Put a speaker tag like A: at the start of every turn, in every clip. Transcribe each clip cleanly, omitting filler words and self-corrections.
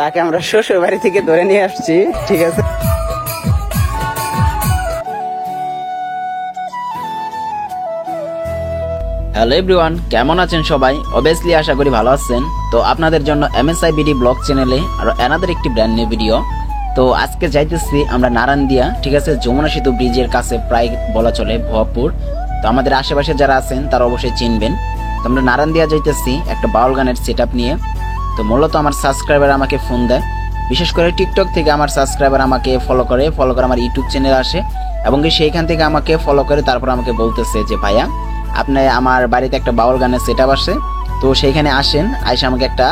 A: তাকে আমরা শ্বশুর বাড়ি থেকে ধরে নিয়ে আসছি, ঠিক আছে।
B: হ্যালো এভরিওয়ান, কেমন আছেন সবাই? অবভিয়াসলি আশা করি ভালো আছেন। তো আপনাদের জন্য এমএসআই বিডি ব্লগ চ্যানেলে আরো অ্যানাদার একটি ব্র্যান্ড নিউ ভিডিও। তো আজকে যাইতেছি আমরা নারায়ণদিয়া, ঠিক আছে, যমুনা সেতু ব্রিজের কাছে, প্রায় বলা চলে ভবাপুর। তো আমাদের আশেপাশে যারা আছেন তারা অবশ্যই চিনবেন। তো আমরা নারায়ণদিয়া যাইতেছি একটা বাউল গানের সেট আপ নিয়ে। তো মূলত আমার সাবস্ক্রাইবার আমাকে ফোন দেয়, বিশেষ করে টিকটক থেকে আমার সাবস্ক্রাইবার আমাকে ফলো করে আমার ইউটিউব চ্যানেল আসে এবং সেইখান থেকে আমাকে ফলো করে তারপর আমাকে বলতেছে যে ভাইয়া আপনি আমার বাড়িতে একটা বাউল গানের সেট আপ আসে, তো সেইখানে আসেন, আইসা আমাকে একটা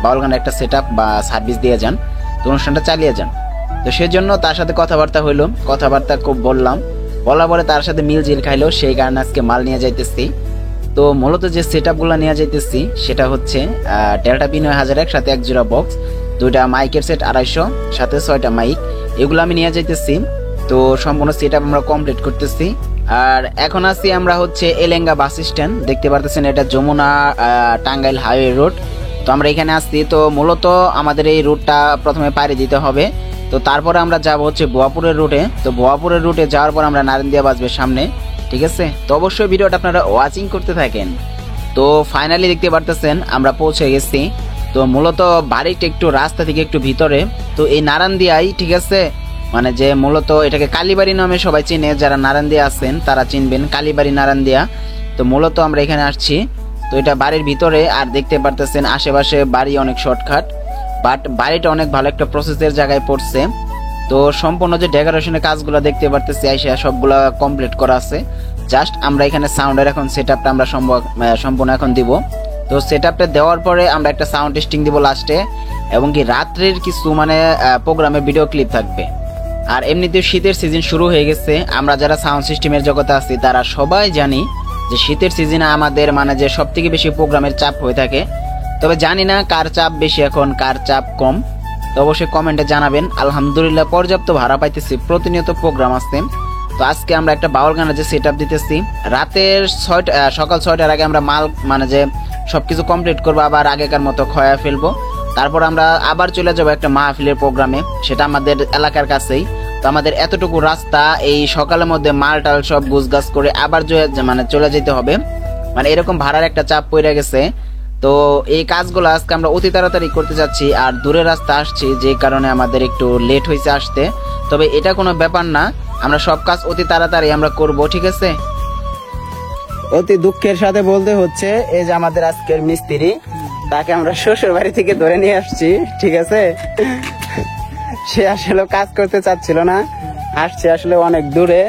B: বাউল গানের একটা সেট আপ বা সার্ভিস দিয়ে যান, তো অনুষ্ঠানটা চালিয়ে যান। তো সেজন্য তার সাথে কথাবার্তা হইলো, কথাবার্তা খুব বলার পরে তার সাথে মিল খাইলো, সেই কারণে আজকে মাল নিয়ে যাইতেছি। তো মূলত যে সেট আপ গুলো নিয়ে যাইতেছি সেটা হচ্ছে ডেল্টা পি 9001 সাথে 1 জোড়া বক্স, 2টা মাইকের সেট 250, সাথে 6টা মাইক, এগুলো আমি নিয়ে যাইতেছি। তো সম্পূর্ণ সেট আপ আমরা কমপ্লিট করতেছি। আর এখন আছি আমরা হচ্ছে এলেঙ্গা বাস স্ট্যান্ড, দেখতে পারতেছেন এটা যমুনা টাঙ্গাইল হাইওয়ে রোড। তো আমরা এখানে আসছি। তো মূলত আমাদের এই রুটটা প্রথমে পাড়ি দিতে হবে, তো তারপরে আমরা যাব হচ্ছে ভবাপুরের রুটে। তো ভবাপুরের রুটে যাওয়ার পর আমরা নারায়ণদিয়া বাজবে সামনে, ঠিক আছে। তো অবশ্যই ভিডিওটা আপনারা ওয়াচিং করতে থাকেন। তো ফাইনালি দেখতে পারতেছেন আমরা পৌঁছে গেছি। তো মূলত বাড়িটা একটু রাস্তা থেকে একটু ভিতরে, তো এই নারায়ণদিয়াই, ঠিক আছে, মানে যে মূলত এটাকে কালীবাড়ি নামে সবাই চিনে, যারা নারায়ণদিয়া আছেন তারা চিনবেন কালীবাড়ি নারায়ণদিয়া। তো মূলত আমরা এখানে আসছি। তো এটা বাড়ির ভিতরে, আর দেখতে পারতেছেন আশেপাশে বাড়ি অনেক শর্টকাট, বাট বাড়িটা অনেক ভালো একটা প্রসেসের জায়গায় পড়ছে। তো সম্পূর্ণ যে ডেকোরেশনের কাজগুলো দেখতে পারতেছি আইসা সবগুলা কমপ্লিট করা আছে। জাস্ট আমরা এখানে সাউন্ডের এখন সেট আপটা আমরা সম্পূর্ণ এখন দিব। তো সেট আপটা দেওয়ার পরে আমরা একটা সাউন্ড টেস্টিং দিব লাস্টে, এবং কি রাত্রের কিছু মানে প্রোগ্রামে ভিডিও ক্লিপ থাকবে। আর এমনিতে শীতের সিজন শুরু হয়ে গেছে, আমরা যারা সাউন্ড সিস্টেমের জগতে আছি তারা সবাই জানি যে শীতের সিজনে আমাদের মানে যে সব থেকে বেশি প্রোগ্রামের চাপ হয়ে থাকে। তবে জানি না কার চাপ বেশি এখন, কার চাপ কম, তো অবশ্যই কমেন্টে জানাবেন। আলহামদুলিল্লাহ পর্যাপ্ত ভাড়া পাইতেছি, প্রতিনিয়ত প্রোগ্রাম আসছে। তো আজকে আমরা একটা বাউল গানের যে সেট আপ দিতেছি, রাতের সকাল 6টার আগে আমরা মাল মানে যে সবকিছু কমপ্লিট করবো, আবার আগেকার মতো খয়া ফেলবো। তারপর আমরা আবার চলে যাবো একটা মাহফিলের প্রোগ্রামে, সেটা আমাদের এলাকার কাছেই। তো আমাদের এতটুকু রাস্তা এই সকালের মধ্যে মাল টাল সব গুছগাছ করে আবার মানে চলে যেতে হবে, মানে এরকম ভাড়ার একটা চাপ পড়ে গেছে। তো এই কাজগুলো আজকে আমরা অতি তাড়াতাড়ি করতে যাচ্ছি, আর দূরের রাস্তা আসছি যে কারণে আমাদের একটু লেট হয়েছে আসতে। তবে এটা কোনো ব্যাপার না, আমরা সব কাজ অতি তাড়াতাড়ি আমরা করব, ঠিক আছে।
A: অতি দুঃখের সাথে বলতে হচ্ছে এই যে আমাদের আজকের মিস্ত্রি, তাকে আমরা শ্বশুর বাড়ি থেকে ধরে নিয়ে আসছি, ঠিক আছে। সে আসলে কাজ করতে চাচ্ছিল না, আসছে আসলে অনেক দূরে।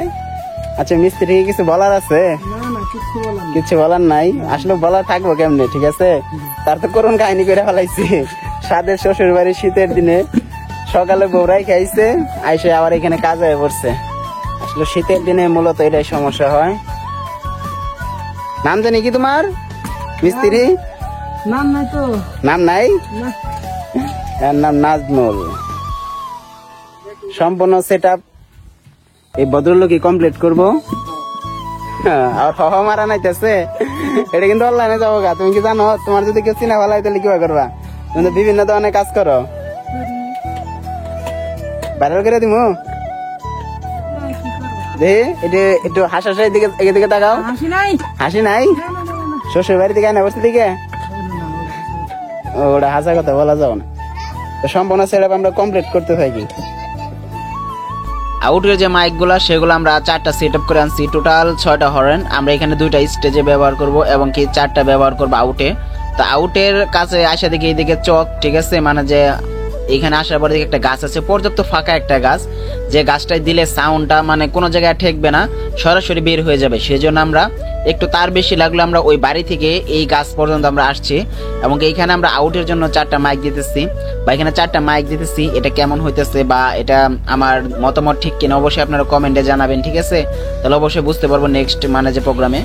A: আচ্ছা মিস্ত্রি কিছু বলার আছে? কিছু বলার নাই, আসলে বলার থাকবো কেমনে, ঠিক আছে। তার তো করুন কাহিনী করে ফেলাইছি, সাদের শ্বশুর বাড়ি শীতের দিনে সকালে বৌরাই খাইছে, আইসে আবার এখানে কাজ হয়ে পড়ছে। আসলে শীতের দিনে মূলত এটাই সমস্যা হয়। নাম জানি কি তোমার মিস্ত্রি?
C: নাম নাই তো।
A: নাম নাই? এর নাম নাজমুল। সম্পূর্ণ সেট আপ এই ভদ্রলোকই কমপ্লিট করবো। আর হওয়া মারা নাইতেছে, এটা কিন্তু অনলাইনে যাবো গা। তুমি কি জানো, তোমার যদি কেউ চিনা ভালো হয় তাহলে কিভাবে করবা? তুমি তো বিভিন্ন ধরনের কাজ করো, ভাইরাল করে দিমু। দেখি এটা একটু হাসার দিকে, এদিকে তাকাও। হাসি নাই? শ্বশুর বাড়ি থেকে আনা বসে দিকে ওটা হাসা কথা বলা যাও না। তো সম্পূর্ণ সেট আপ আমরা কমপ্লিট করতে থাকি।
B: আউটের যে মাইকগুলা সেগুলো আমরা 4টা সেট আপ করে আনছি, টোটাল 6টা হরেন। আমরা এখানে 2টা স্টেজে ব্যবহার করব এবং কি 4টা ব্যবহার করব আউটে। তো আউটের কাছে আসা দিকে এইদিকে চক, ঠিক আছে, মানে যে এখানে আসার পরে একটা গাছ আছে, পর্যাপ্ত ফাঁকা একটা গাছ, যে গাছটায় দিলে সাউন্ডটা মানে কোনো জায়গায় ঠেকবে না, সরাসরি বের হয়ে যাবে। সেজন্য আমরা একটু তার বেশি লাগলো আমরা ওই বাড়ি থেকে এই গাছ পর্যন্ত আমরা আসছি, এবং এইখানে আমরা আউটের জন্য 4টা মাইক দিতেছি, বা এখানে 4টা মাইক দিতেছি। এটা কেমন হইতেছে বা এটা আমার মতামত ঠিক কিনা অবশ্যই আপনারা কমেন্টে জানাবেন, ঠিক আছে। তাহলে অবশ্যই বুঝতে পারবো নেক্সট মানে যে প্রোগ্রামে।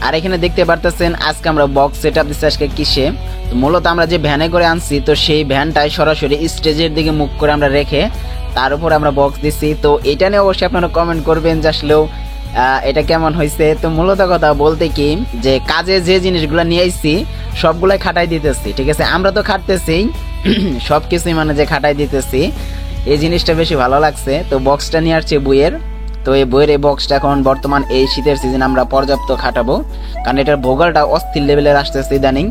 B: আর এখানে দেখতে পারতেছেন আজকে আমরা বক্স সেট আপ দিচ্ছি আজকে কিসে। মূলত আমরা যে ভ্যানে করে আনছি, তো সেই ভ্যানটাই সরাসরি স্টেজের দিকে মুখ করে আমরা রেখে তার উপর আমরা বক্স দিচ্ছি। তো এটা নিয়ে অবশ্যই আপনারা কমেন্ট করবেন যে আসলেও এটা কেমন হয়েছে। তো মূলত কথা বলতে কি, যে কাজে যে জিনিসগুলো নিয়ে আসছি সবগুলাই খাটাই দিতেছি, ঠিক আছে। আমরা তো খাটতেছি, সবকিছুই মানে যে খাটাই দিতেছি, এই জিনিসটা বেশি ভালো লাগছে। তো বক্সটা নিয়ে আসছে বইয়ের, তো এই বইয়ের এই বক্সটা এখন বর্তমান এই শীতের সিজন আমরা পর্যাপ্ত খাটাবো, কারণ এটার ভোগালটা অস্থির লেভেলের আসতেছে ইদানিং।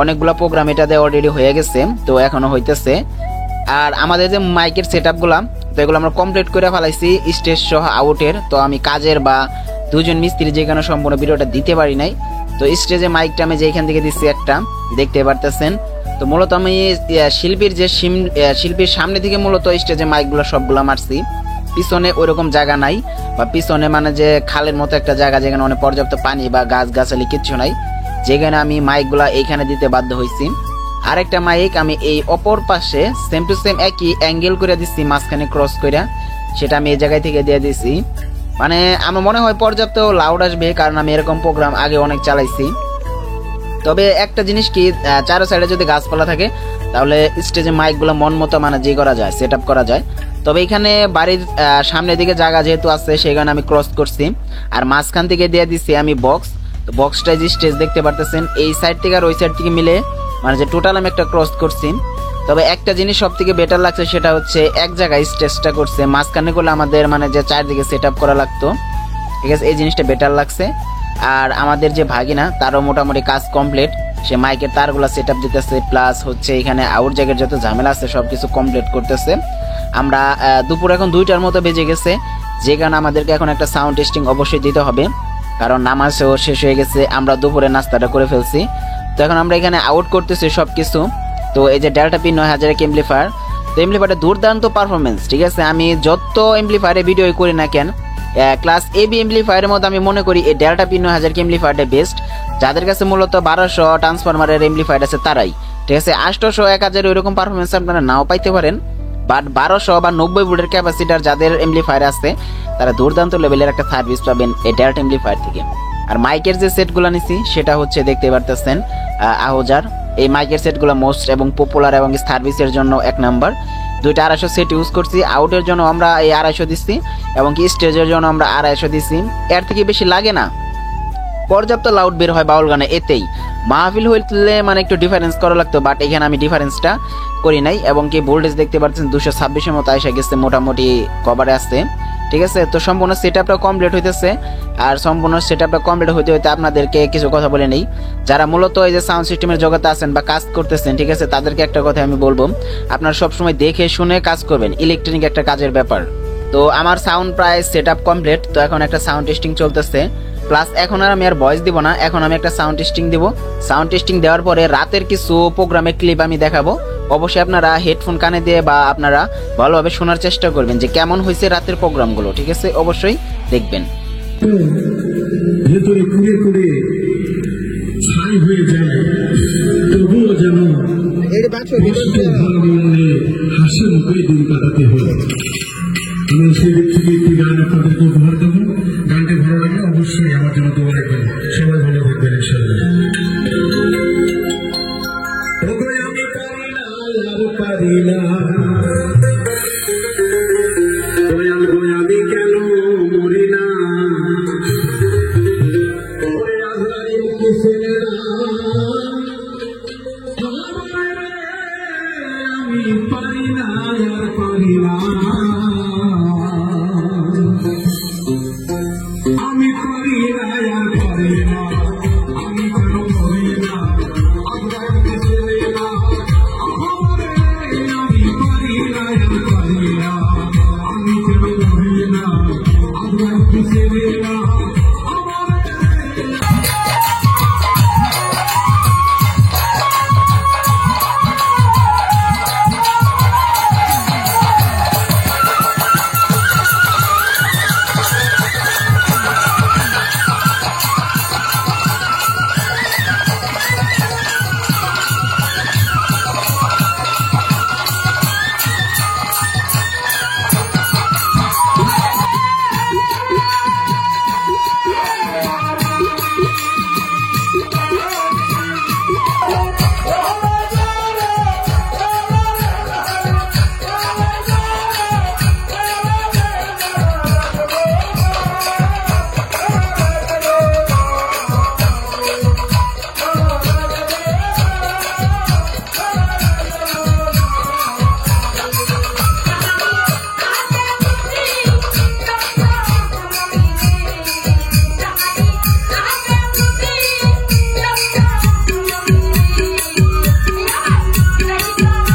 B: অনেকগুলো প্রোগ্রাম এটাতে অলরেডি হয়ে গেছে, তো এখনো হইতেছে। আর আমাদের যে মাইকের সেট আপগুলা, তো এগুলো আমরা কমপ্লিট করে ফেলাইছি স্টেজ সহ আউটের। তো আমি কাজের বা দুজন মিস্ত্রি যেখানে সম্পূর্ণ ভিডিওটা দিতে পারি নাই, তো স্টেজে মাইকটা আমি যেখান থেকে দিচ্ছি একটা দেখতে পারতেছেন। তো মূলত আমি শিল্পীর সামনে দিকে মূলত স্টেজে মাইকগুলো সবগুলো মারছি, পিছনে ওইরকম জায়গা নাই, বা পিছনে মানে যে খালের মতো একটা জায়গা যেখানে অনেক পর্যাপ্ত পানি বা গাছ গাছালি কিচ্ছু নাই, যেখানে আমি মাইকগুলা এইখানে দিতে বাধ্য হয়েছি। আরেকটা মাইক আমি এই অপর পাশে সেম টু সেম একই অ্যাঙ্গেল করে দিচ্ছি, মাঝখানে ক্রস করে, সেটা আমি এই জায়গায় থেকে দিয়ে দিছি। মানে আমার মনে হয় পর্যাপ্ত লাউড আসবে, কারণ আমি এরকম প্রোগ্রাম আগে অনেক চালাইছি। তবে একটা জিনিস কি, চারো সাইডে যদি গাছপালা থাকে তাহলে স্টেজে মাইকগুলো মন মতো মানে যে করা যায়, সেট আপ করা যায়। তবে এখানে বাড়ির সামনের দিকে জায়গা যেহেতু আছে, সেখানে আমি ক্রস করছি, আর মাঝখান থেকে দিয়ে দিচ্ছি আমি বক্স। তো বক্সটা যে স্টেজ দেখতে পারতেছেন, এই সাইড থেকে আর ওই সাইড থেকে মিলে মানে যে টোটাল আমি একটা ক্রস করছি। তবে একটা জিনিস সব থেকে বেটার লাগছে, সেটা হচ্ছে এক জায়গায় স্টেজটা করছে, মাঝখানে করলে আমাদের মানে যে চারদিকে সেট আপ করা লাগতো, ঠিক আছে, এই জিনিসটা বেটার লাগছে। আর আমাদের যে ভাগিনা, তারও মোটামুটি কাজ কমপ্লিট, সে মাইকের তারগুলা সেট আপ দিতেছে, প্লাস হচ্ছে এখানে আউট জায়গার যত ঝামেলা আছে সবকিছু কমপ্লিট করতেছে। আমরা দুপুর এখন 2টার মতো বেজে গেছে, যে কারণে আমাদেরকে এখন একটা সাউন্ড টেস্টিং অবশ্যই দিতে হবে, কারণ নামাজও শেষ হয়ে গেছে, আমরা দুপুরে নাস্তাটা করে ফেলছি। তো এখন আমরা এখানে আউট করতেছি সবকিছু। তো এই যে ডেল্টা পি 9000 এমপ্লিফায়ার, তো এমপ্লিফায়ারটা দুর্দান্ত পারফরমেন্স, ঠিক আছে। আমি যত এমপ্লিফায়ারে ভিডিও করি না কেন, ক্লাস এবি এমপ্লিফায়ারের মধ্যে আমি মনে করি এই ডেল্টা পি 9000 এমপ্লিফায়ারটা বেস্ট। যাদের কাছে মূলত 1200 ট্রান্সফরমারের এমপ্লিফায়ার আছে তারাই, ঠিক আছে। 800 1000 ওইরকম পারফরমেন্স আপনারা নাও পাইতে পারেন, বাট 1200 বা 90 ভোল্টের ক্যাপাসিটার যাদের এমপ্লিফায়ার আছে, তারা দুর্দান্ত লেভেলের একটা সার্ভিস পাবেন এই ডেল্টা এমপ্লিফায়ার থেকে। আর মাইকের যে সেটগুলো নিছি, সেটা হচ্ছে দেখতে পারতেছেন আহোজার। এই মাইকের সেটগুলো মোস্ট এবং পপুলার এবং সার্ভিসের জন্য 1 নাম্বার। 2টা 250 সেট ইউজ করছি, আউটের জন্য আমরা এই 250 দিচ্ছি, এবং কি স্টেজের জন্য আমরা 250 দিচ্ছি। এর থেকে বেশি লাগে না, পর্যাপ্ত লাউড বের হয় বাউল গানে। এতেই মাহফিল হইলে মানে একটু ডিফারেন্স করা লাগতো, বাট এখানে আমি ডিফারেন্সটা করি নাই। এবং কি ভোল্টেজ দেখতে পাচ্ছেন 226-এর মতো এসে গেছে, মোটামুটি কভারে আসছে, ঠিক আছে। তো সম্পূর্ণ সেট আপটা কমপ্লিট হইতেছে, আর সম্পূর্ণ সেট আপটা কমপ্লিট হইতে হইতে আপনাদেরকে কিছু কথা বলে নেই। যারা মূলত এই যে সাউন্ড সিস্টেমের জগতে আছেন বা কাজ করতেছেন, ঠিক আছে, তাদেরকে একটা কথা আমি বলবো, আপনারা সবসময় দেখে শুনে কাজ করবেন, ইলেকট্রনিক একটা কাজের ব্যাপার। তো আমার সাউন্ড প্রায় সেট আপ কমপ্লিট, তো এখন একটা সাউন্ড টেস্টিং চলতেছে, প্লাস এখন আর আমি আর ভয়েস দিব না, এখন আমি একটা সাউন্ড টেস্টিং দিব। সাউন্ড টেস্টিং দেওয়ার পরে রাতের কিছু প্রোগ্রামের ক্লিপ আমি দেখাবো। অবশ্যই আপনারা হেডফোন কানে দিয়ে বা আপনারা ভালোভাবে শোনার চেষ্টা করবেন যে কেমন হয়েছে রাতের প্রোগ্রামগুলো, ঠিক আছে, অবশ্যই দেখবেন।
D: ভেতরে পুড়ে পুড়ে ছাই হয়ে যায়, তবুও যেন হাসি মুখে দিন কাটাতে হয়। আমি সেই দিক থেকে একটি গান আপনাদেরকে উপহার দেবো। গানটি ভালো লাগলে অবশ্যই আমার জন্য দোয়া রাখবেন। সবাই ভালো থাকবেন ইনশাআল্লাহ। আমি কেন মরি না, আমি পারি না, পারি না, আমি পারি না, পারি না, আমি কেন মরি না, আমি পারি না, পারি না, আমি কেন মরি না, আপনার কিসে না। Thank you.